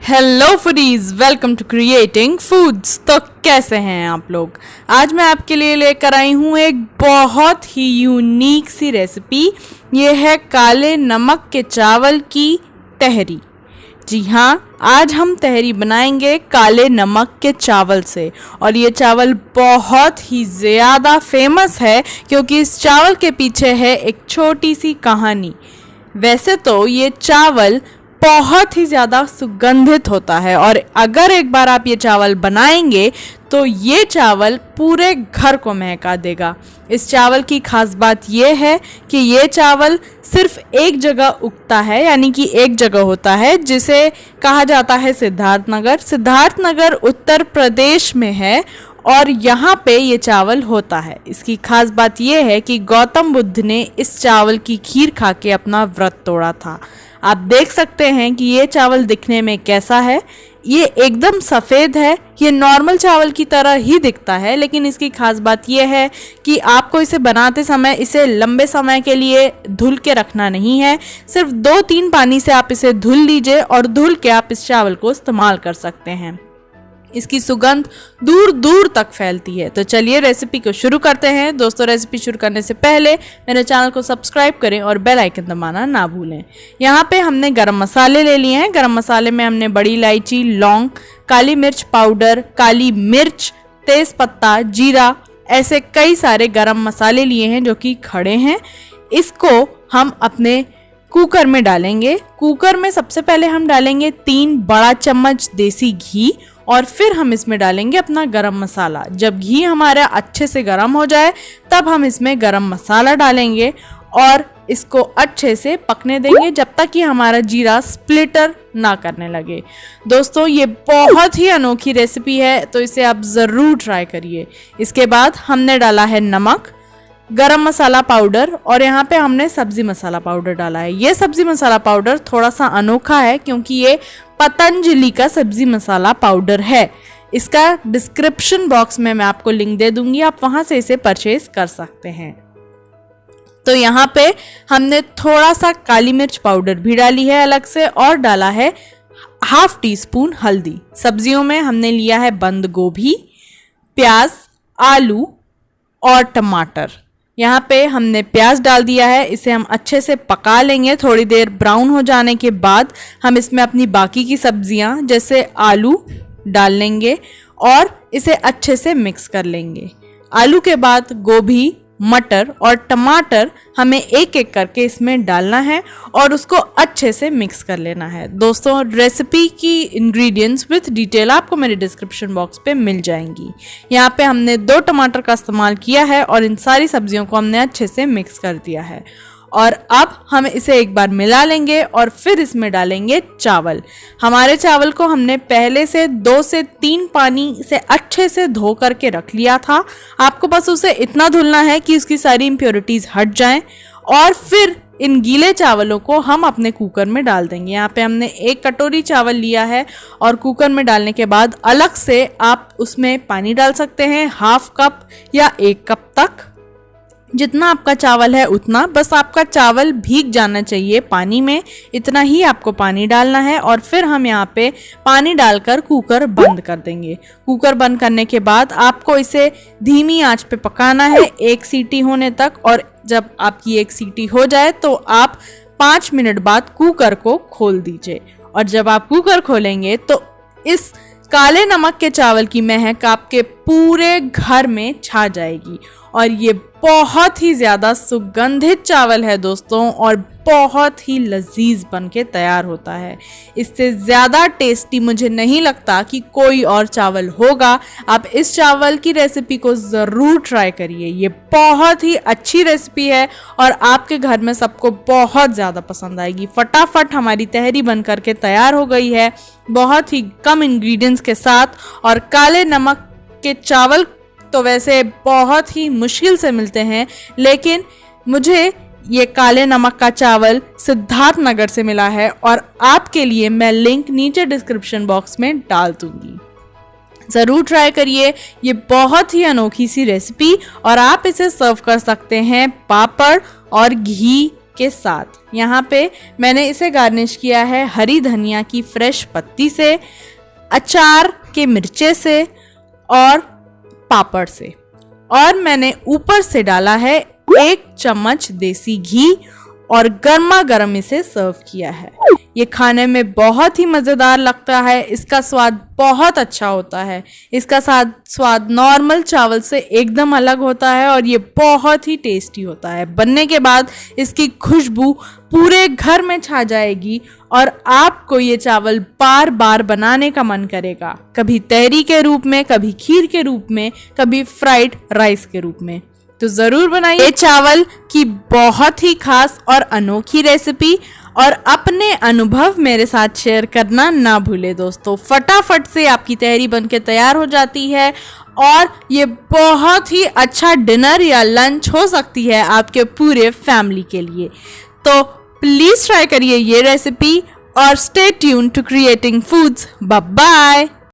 Hello foodies, welcome to creating foods. तो कैसे हैं आप लोग। आज मैं आपके लिए लेकर आई हूँ एक बहुत ही यूनिक सी रेसिपी। ये है काले नमक के चावल की तहरी। जी हाँ, आज हम तहरी बनाएंगे काले नमक के चावल से। और ये चावल बहुत ही ज़्यादा फेमस है क्योंकि इस चावल के पीछे है एक छोटी सी कहानी। वैसे तो ये चावल बहुत ही ज़्यादा सुगंधित होता है और अगर एक बार आप ये चावल बनाएंगे तो ये चावल पूरे घर को महका देगा। इस चावल की खास बात ये है कि ये चावल सिर्फ एक जगह उगता है, यानी कि एक जगह होता है जिसे कहा जाता है सिद्धार्थनगर। सिद्धार्थनगर उत्तर प्रदेश में है और यहाँ पे ये चावल होता है। इसकी खास बात ये है कि गौतम बुद्ध ने इस चावल की खीर खा के अपना व्रत तोड़ा था। आप देख सकते हैं कि ये चावल दिखने में कैसा है। ये एकदम सफ़ेद है। ये नॉर्मल चावल की तरह ही दिखता है, लेकिन इसकी खास बात यह है कि आपको इसे बनाते समय इसे लंबे समय के लिए धुल के रखना नहीं है। सिर्फ 2-3 पानी से आप इसे धुल लीजिए और धुल के आप इस चावल को इस्तेमाल कर सकते हैं। इसकी सुगंध दूर दूर तक फैलती है। तो चलिए रेसिपी को शुरू करते हैं। दोस्तों, रेसिपी शुरू करने से पहले मेरे चैनल को सब्सक्राइब करें और बेल आइकन दबाना ना भूलें। यहाँ पे हमने गरम मसाले ले लिए हैं। गरम मसाले में हमने बड़ी इलायची, लौंग, काली मिर्च पाउडर, काली मिर्च, तेज पत्ता, जीरा, ऐसे कई सारे गरम मसाले लिए हैं जो कि खड़े हैं। इसको हम अपने कुकर में डालेंगे। कुकर में सबसे पहले हम डालेंगे 3 बड़ा चम्मच देसी घी और फिर हम इसमें डालेंगे अपना गरम मसाला। जब घी हमारा अच्छे से गरम हो जाए तब हम इसमें गरम मसाला डालेंगे और इसको अच्छे से पकने देंगे जब तक कि हमारा जीरा स्प्लिटर ना करने लगे। दोस्तों, ये बहुत ही अनोखी रेसिपी है, तो इसे आप ज़रूर ट्राई करिए। इसके बाद हमने डाला है नमक, गरम मसाला पाउडर और यहाँ पे हमने सब्जी मसाला पाउडर डाला है। ये सब्जी मसाला पाउडर थोड़ा सा अनोखा है क्योंकि ये पतंजलि का सब्जी मसाला पाउडर है। इसका डिस्क्रिप्शन बॉक्स में मैं आपको लिंक दे दूंगी, आप वहां से इसे परचेज कर सकते हैं। तो यहाँ पे हमने थोड़ा सा काली मिर्च पाउडर भी डाली है अलग से और डाला है ½ टीस्पून हल्दी। सब्जियों में हमने लिया है बंद गोभी, प्याज, आलू और टमाटर। यहाँ पे हमने प्याज डाल दिया है। इसे हम अच्छे से पका लेंगे। थोड़ी देर ब्राउन हो जाने के बाद हम इसमें अपनी बाकी की सब्जियाँ जैसे आलू डाल लेंगे और इसे अच्छे से मिक्स कर लेंगे। आलू के बाद गोभी, मटर और टमाटर हमें एक एक करके इसमें डालना है और उसको अच्छे से मिक्स कर लेना है। दोस्तों, रेसिपी की इंग्रेडिएंट्स विथ डिटेल आपको मेरे डिस्क्रिप्शन बॉक्स पे मिल जाएंगी। यहाँ पे हमने 2 टमाटर का इस्तेमाल किया है और इन सारी सब्जियों को हमने अच्छे से मिक्स कर दिया है। और अब हम इसे एक बार मिला लेंगे और फिर इसमें डालेंगे चावल। हमारे चावल को हमने पहले से 2 से 3 पानी से अच्छे से धो करके रख लिया था। आपको बस उसे इतना धुलना है कि उसकी सारी इम्प्योरिटीज़ हट जाएं और फिर इन गीले चावलों को हम अपने कुकर में डाल देंगे। यहाँ पे हमने 1 कटोरी चावल लिया है और कुकर में डालने के बाद अलग से आप उसमें पानी डाल सकते हैं, ½ कप या 1 कप तक। जितना आपका चावल है उतना, बस आपका चावल भीग जाना चाहिए पानी में, इतना ही आपको पानी डालना है। और फिर हम यहाँ पे पानी डालकर कुकर बंद कर देंगे। कुकर बंद करने के बाद आपको इसे धीमी आंच पे पकाना है 1 सीटी होने तक। और जब आपकी 1 सीटी हो जाए तो आप 5 मिनट बाद कुकर को खोल दीजिए। और जब आप कुकर खोलेंगे तो इस काले नमक के चावल की महक आपके पूरे घर में छा जाएगी। और ये बहुत ही ज़्यादा सुगंधित चावल है दोस्तों, और बहुत ही लजीज बन के तैयार होता है। इससे ज़्यादा टेस्टी मुझे नहीं लगता कि कोई और चावल होगा। आप इस चावल की रेसिपी को ज़रूर ट्राई करिए। ये बहुत ही अच्छी रेसिपी है और आपके घर में सबको बहुत ज़्यादा पसंद आएगी। फटाफट हमारी तहरी बन करके तैयार हो गई है, बहुत ही कम इंग्रेडिएंट्स के साथ। और काले नमक के चावल तो वैसे बहुत ही मुश्किल से मिलते हैं, लेकिन मुझे ये काले नमक का चावल सिद्धार्थनगर से मिला है और आपके लिए मैं लिंक नीचे डिस्क्रिप्शन बॉक्स में डाल दूंगी। ज़रूर ट्राई करिए। ये बहुत ही अनोखी सी रेसिपी और आप इसे सर्व कर सकते हैं पापड़ और घी के साथ। यहाँ पे मैंने इसे गार्निश किया है हरी धनिया की फ्रेश पत्ती से, अचार के मिर्चे से और पापड़ से, और मैंने ऊपर से डाला है 1 चम्मच देसी घी और गर्मा गर्म इसे सर्व किया है। ये खाने में बहुत ही मज़ेदार लगता है, इसका स्वाद बहुत अच्छा होता है। इसका स्वाद नॉर्मल चावल से एकदम अलग होता है और ये बहुत ही टेस्टी होता है। बनने के बाद इसकी खुशबू पूरे घर में छा जाएगी और आपको ये चावल बार बार बनाने का मन करेगा, कभी तहरी के रूप में, कभी खीर के रूप में, कभी फ्राइड राइस के रूप में। तो ज़रूर बनाइए चावल की बहुत ही खास और अनोखी रेसिपी, और अपने अनुभव मेरे साथ शेयर करना ना भूले दोस्तों। फटाफट से आपकी तहरी बनके तैयार हो जाती है और ये बहुत ही अच्छा डिनर या लंच हो सकती है आपके पूरे फैमिली के लिए। तो प्लीज़ ट्राई करिए ये रेसिपी और stay tuned to creating foods. Bye bye.